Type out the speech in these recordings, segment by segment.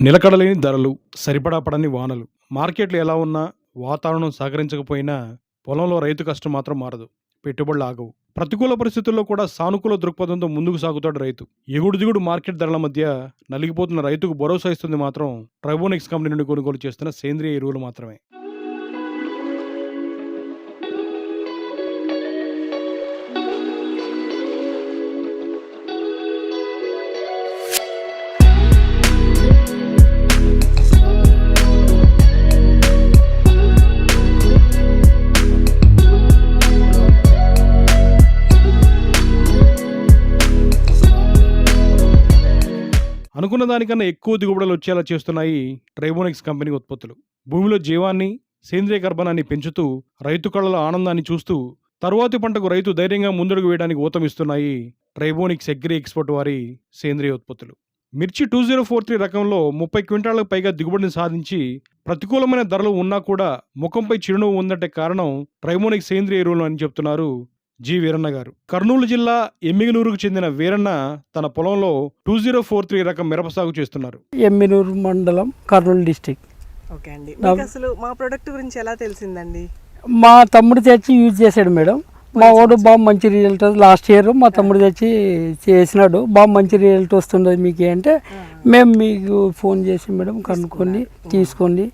నిలకడలేని ధరలు, సరిపడా పడని వానలు, మార్కెట్లు ఎలా ఉన్నా, వాతావరణం సహకరించకపోయినా పొలంలో రైతు కష్టం మాత్రం మారదు. పెట్టుబడులు ఆగవు. ప్రతికూల పరిస్థితుల్లో కూడా సానుకూల దృక్పథంతో ముందుకు సాగుతాడు రైతు. ఎగుడు దిగుడు మార్కెట్ ధరల మధ్య నలిగిపోతున్న రైతుకు భరోసా ఇస్తుంది మాత్రం ట్రైబోనిక్స్ కంపెనీ నుండి కొనుగోలు చేస్తున్న సేంద్రియ ఎరువులు మాత్రమే. అనుకున్న దానికన్నా ఎక్కువ దిగుబడులు వచ్చేలా చేస్తున్నాయి ట్రైబోనిక్స్ కంపెనీ ఉత్పత్తులు. భూమిలో జీవాన్ని, సేంద్రియ కర్బనాన్ని పెంచుతూ రైతు కళ్ళలో ఆనందాన్ని చూస్తూ తరువాతి పంటకు రైతు ధైర్యంగా ముందడుగు వేయడానికి ఊతమిస్తున్నాయి ట్రైబోనిక్స్ అగ్రి ఎక్స్పర్ట్ వారి సేంద్రియ ఉత్పత్తులు. మిర్చి 2043 రకంలో 30 క్వింటాలకు పైగా దిగుబడిని సాధించి ప్రతికూలమైన ధరలు ఉన్నా కూడా ముఖంపై చిరునవ్వు ఉందంటే కారణం ట్రైబోనిక్స్ సేంద్రియ ఎరువులు అని చెప్తున్నారు జి వీరన్న గారు. కర్నూలు జిల్లా ఎమ్మిగనూరుకు చెందిన వీరన్న తన పొలంలో 2043 రకం మిరప సాగు చేస్తున్నారు. ఎమ్మిగనూరు మండలం, కర్నూలు డిస్టిక్. ఓకే అండి, మీకు అసలు మా ప్రొడక్ట్ గురించి ఎలా తెలిసిందండి? మా తమ్ముడు తెచ్చి యూజ్ చేశాడు మేడం. మా వాడు బాగా మంచి రిజల్ట్. లాస్ట్ ఇయర్ మా తమ్ముడు తెచ్చి చేసినాడు. బాగా మంచి రిజల్ట్ వస్తుండదు మీకు అంటే మేము మీకు ఫోన్ చేసి మేడం కనుక్కొని తీసుకోండి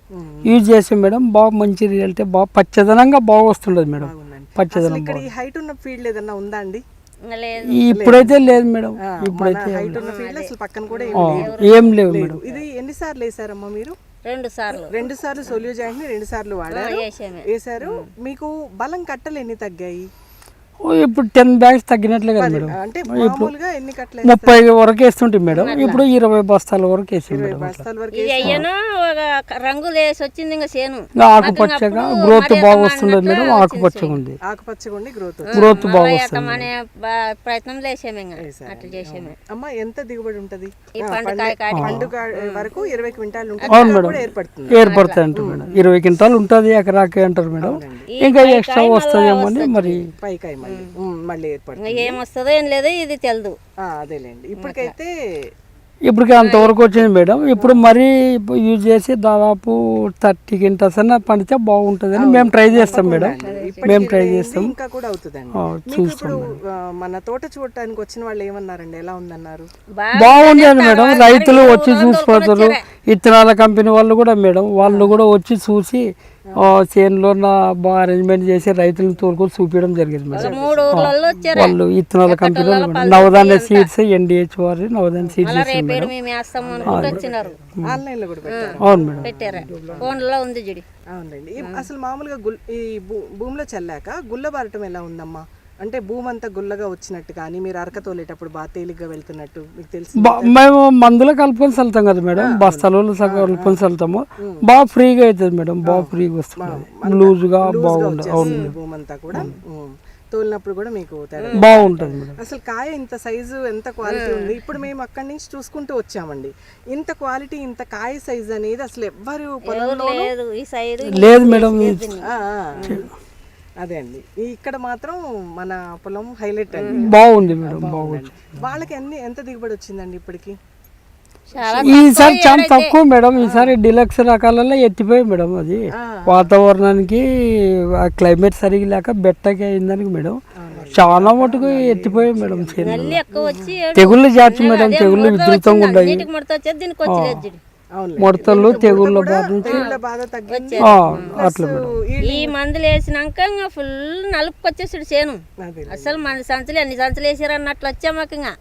యూజ్ చేసాం మేడం. బాగా మంచి రిజల్ట్, బాగా పచ్చదనంగా బాగా వస్తుండదు మేడం. పచ్చదనం ఇక్కడ ఈ హైట్ ఉన్న ఫీల్డ్ ఏదన్నా ఉందా అండి? ఇప్పుడైతే లేదు మేడం. ఇప్పుడైతే హైట్ ఉన్న ఫీల్డ్ అసలు పక్కన కూడా ఏం లేవు మేడం. ఇది ఎన్నిసార్లు వేసారమ్మా మీరు? 2 సార్లు. 2 సార్లు సోలియో జాయింట్ ని 2 సార్లు వాడారు, వేసారు. మీకు బలం కట్టలు ఎన్ని తగ్గాయి? ఇప్పుడు 10 బ్యాగ్స్ తగ్గినట్లే కదా మేడం. అంటే మామూలుగా ఎన్ని కట్టలు? 30 వరకు వేస్తుంటే మేడం, ఇప్పుడు 20 బస్తాల వరకు వేసాం మేడం. బస్తాల వరకు ఇది అయ్యాను ఒక రంగులు వేసి వచ్చింది ఇంకా చేను ఆకుపచ్చగా గ్రోత్ బాగా వస్తుంది మేడం. ఆకుపచ్చగా ఉంది, ఆకుపచ్చగా ఉండి గ్రోత్ బాగా వస్తుంది. అనే ప్రయత్నం చేసాము ఇంకా అట్లా చేసాము. అమ్మా ఎంత దిగుబడి ఉంటది? ఈ పండు వరకు 20 క్వింటాలు అవును మేడం, ఏర్పడుతుంది. ఏర్పడతాయి అంటారు మేడం. 20 క్వింటాలు ఉంటుంది ఎకరాకి అంటారు మేడం. ఇంకా ఎక్స్ట్రా వస్తుందేమో అని మరి పైకాయ మళ్ళీ ఏర్పడుతుంది. ఏమొస్తుందో ఏం లేదో ఇది తెలదు. అదేలేండి, ఇప్పటికైతే ఇప్పటికి అంతవరకు వచ్చింది మేడం. ఇప్పుడు మరీ యూజ్ చేసి దాదాపు 30 క్వింటాల్స్ అన్న పండితే బాగుంటుందని మేము ట్రై చేస్తాం మేడం. మేము ట్రై చేస్తాం, ఇంకా కూడా అవుతుందండి. చూస్తాం. మన తోట చూడటానికి వచ్చిన వాళ్ళు ఏమన్నారండి, ఎలా ఉందన్నారు? బాగుంది అని మేడం. రైతులు వచ్చి చూసిపోతారు. ఇత్తనాల కంపెనీ వాళ్ళు కూడా మేడం, వాళ్ళు కూడా వచ్చి చూసి చేనులో బాగా అరేంజ్మెంట్ చేసి రైతులను తోలుకొని చూపించడం జరిగింది మేడం. 3 ఊర్లలో వచ్చారు వాళ్ళు ఇత్తనాల కంపెనీ నవధాన్య సీడ్స్, ఎన్డిహెచ్ వారి నవధాన్య సీడ్స్ మేము వేస్తాము అనుకుంటూ వచ్చినారు. ఆన్లైన్ లో కూడా పెట్టారు. అవును మేడం, పెట్టారా? ఫోన్లో ఉంది జుడి. అవునండి. అసలు మామూలుగా ఈ భూమిలో చల్లాక గుల్ల బారటం ఎలా ఉందమ్మా? అంటే భూమి అంతా గుల్లగా వచ్చినట్టు కానీ మీరు అరక తోలేటప్పుడు బాగా తేలిగ్గా వెళ్తున్నట్టు మీకు తెలుసు? మేము మందులో కలుపుకొని చల్లుతాం కదా మేడం, బస్తాలలో కలుపుకొని చల్లుతాము. బాగా ఫ్రీగా అవుతుంది మేడం, బాగా ఫ్రీగా వస్తుంది, లూజ్గా బాగుంటుంది. అవును, భూమి అంతా కూడా తోలినప్పుడు కూడా మీకు బాగుంటుంది మేడం. అసలు కాయ ఇంత సైజు, ఎంత క్వాలిటీ ఉంది. ఇప్పుడు మేము అక్కడి నుంచి చూసుకుంటూ వచ్చామండి. ఇంత క్వాలిటీ, ఇంత కాయ సైజు అనేది అసలు ఎవ్వరు పొలంలో లేదు మేడం. అదే అండి, ఇక్కడ మాత్రం మన పొలం హైలైట్ అండి. బాగుంది మేడం, బాగుంది. వాళ్ళకి ఎంత దిగుబడి వచ్చిందండి ఇప్పటికి? ఈసారి చాలా తక్కువ మేడం. ఈసారి డిలక్స్ రకాలలో ఎత్తిపోయి మేడం. అది వాతావరణానికి క్లైమేట్ సరిగా లేక బెట్టకి అయిందానికి మేడం చాలా మటుకు ఎత్తిపోయి మేడం. తెగుళ్ళు జాతి మేడం, తెగుళ్ళు విస్తృతంగా ఉన్నాయి. ముడతలు, తెగుళ్ళ బాధ అట్లా ఈ మందులు వేసినాక ఇంకా ఫుల్ నలుపుకొచ్చేసాడు చేను. అసలు మన సంచులు ఎన్ని సంచులు వేసారు అన్నట్లు వచ్చా మాకు. ఇంకా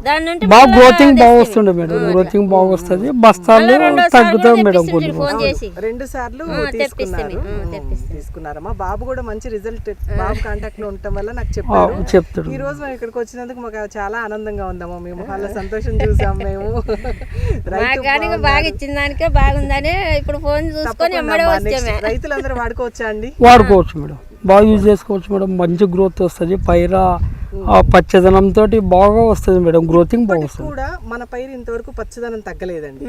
దాని నుండి బాగా గ్రోతింగ్ బాగా వస్తుండే మేడం. గ్రోతింగ్ బాగా వస్తుంది, బస్తాలు తగ్గుతాయి మేడం. ఫోన్ చేసి 2 సార్లు తీసుకున్నారమ్మా. బాబు కూడా మంచి రిజల్ట్, బాబు కాంటాక్ట్ లో ఉండటం వల్ల నాకు చెప్తాడు. ఈ రోజు మేము ఇక్కడికి వచ్చినందుకు మాకు చాలా ఆనందంగా ఉందమ్మా. మేము చాలా సంతోషం చూసాం. మేము బాగా ఇచ్చిన దానికే బాగుందని ఇప్పుడు ఫోన్ చూసుకొని రైతులందరూ వాడుకోవచ్చా అండి? వాడుకోవచ్చు మేడం, బాగా యూజ్ చేసుకోవచ్చు మేడం. మంచి గ్రోత్ వస్తుంది, పైరా పచ్చదనంతో బాగా వస్తుంది మేడం. గ్రోతింగ్ బాగా వస్తుంది. కూడా మన పైరు ఇంతవరకు పచ్చదనం తగ్గలేదండి.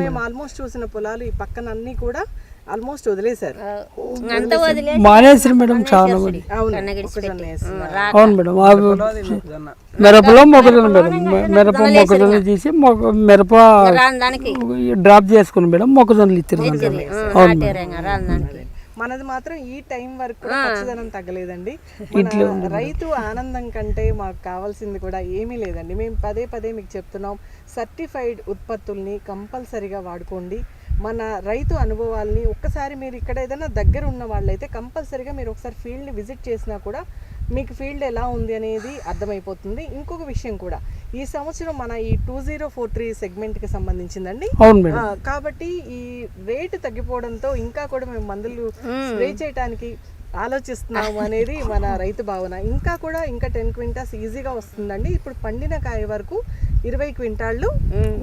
మేము ఆల్మోస్ట్ చూసిన పొలాలు ఈ పక్కన అన్ని కూడా ఆల్మోస్ట్ వదిలేశారు. అంతా వదిలేసి మానేసారు మేడం చాలా మంది. అవును, కన్నగిడిచి మొక్కజొన్న వేస్తున్నారు. అవును మేడం మిరపలో మొక్కజొన్న మేడం మిరప మొక్కజొన్న తీసి మిరప రాని దానికి డ్రాప్ చేసుకుని మేడం మొక్కజొన్నలు ఇచ్చారు. రాని దానికి మనది మాత్రం ఈ టైం వరకు కూడా పచ్చదనం తగ్గలేదండి. మన రైతు ఆనందం కంటే మాకు కావాల్సింది కూడా ఏమీ లేదండి. మేము పదే పదే మీకు చెప్తున్నాం, సర్టిఫైడ్ ఉత్పత్తుల్ని కంపల్సరీగా వాడుకోండి. మన రైతు అనుభవాల్ని ఒక్కసారి మీరు ఇక్కడ ఏదైనా దగ్గర ఉన్న వాళ్ళైతే కంపల్సరీగా మీరు ఒకసారి ఫీల్డ్ని విజిట్ చేసినా కూడా మీకు ఫీల్డ్ ఎలా ఉంది అనేది అర్థమైపోతుంది. ఇంకొక విషయం కూడా, ఈ సంవత్సరం మన ఈ 2043 సెగ్మెంట్కి సంబంధించిందండి. కాబట్టి ఈ రేటు తగ్గిపోవడంతో ఇంకా కూడా మేము మందులు స్ప్రే చేయడానికి ఆలోచిస్తున్నాము అనేది మన రైతు భావన. ఇంకా 10 క్వింటాల్స్ ఈజీగా వస్తుందండి. ఇప్పుడు పండిన కాయ వరకు 20 క్వింటాళ్ళు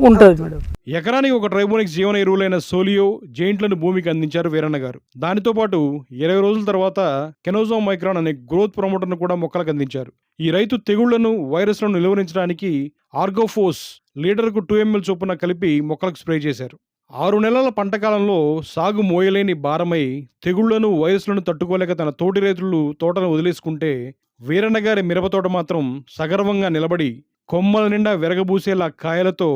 ఉంటుంది మేడం. ఎకరానికి ఒక ట్రైబోనిక్స్ జీవన ఎరువులైన సోలియో జెయింట్లను భూమికి అందించారు వీరన్న గారు. దానితో పాటు 20 రోజుల తర్వాత కెనోజోమ్ మైక్రాన్ అనే గ్రోత్ ప్రమోటర్ను కూడా మొక్కలకు అందించారు. ఈ రైతు తెగుళ్లను వైరస్లను నిలువరించడానికి ఆర్గోఫోస్ లీటర్కు 2 ml చొప్పున కలిపి మొక్కలకు స్ప్రే చేశారు. 6 నెలల పంటకాలంలో సాగు మోయలేని భారమై తెగుళ్లను వైరస్లను తట్టుకోలేక తన తోటి రైతులు తోటను వదిలేసుకుంటే వీరన్న గారి మిరపతోట మాత్రం సగర్వంగా నిలబడి కొమ్మల నిండా విరగబూసేలా కాయలతో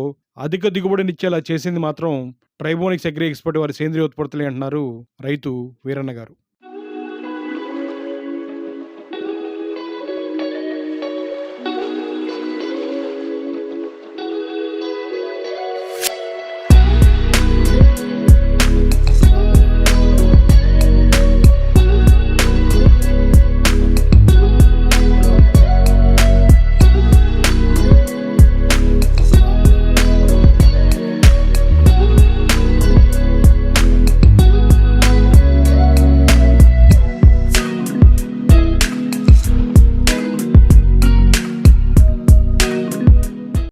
అధిక దిగుబడినిచ్చేలా చేసింది మాత్రం ట్రైబోనిక్స్ అగ్రి ఎక్స్పర్ట్ వారి సేంద్రియ ఉత్పత్తులే అంటున్నారు రైతు వీరన్న గారు.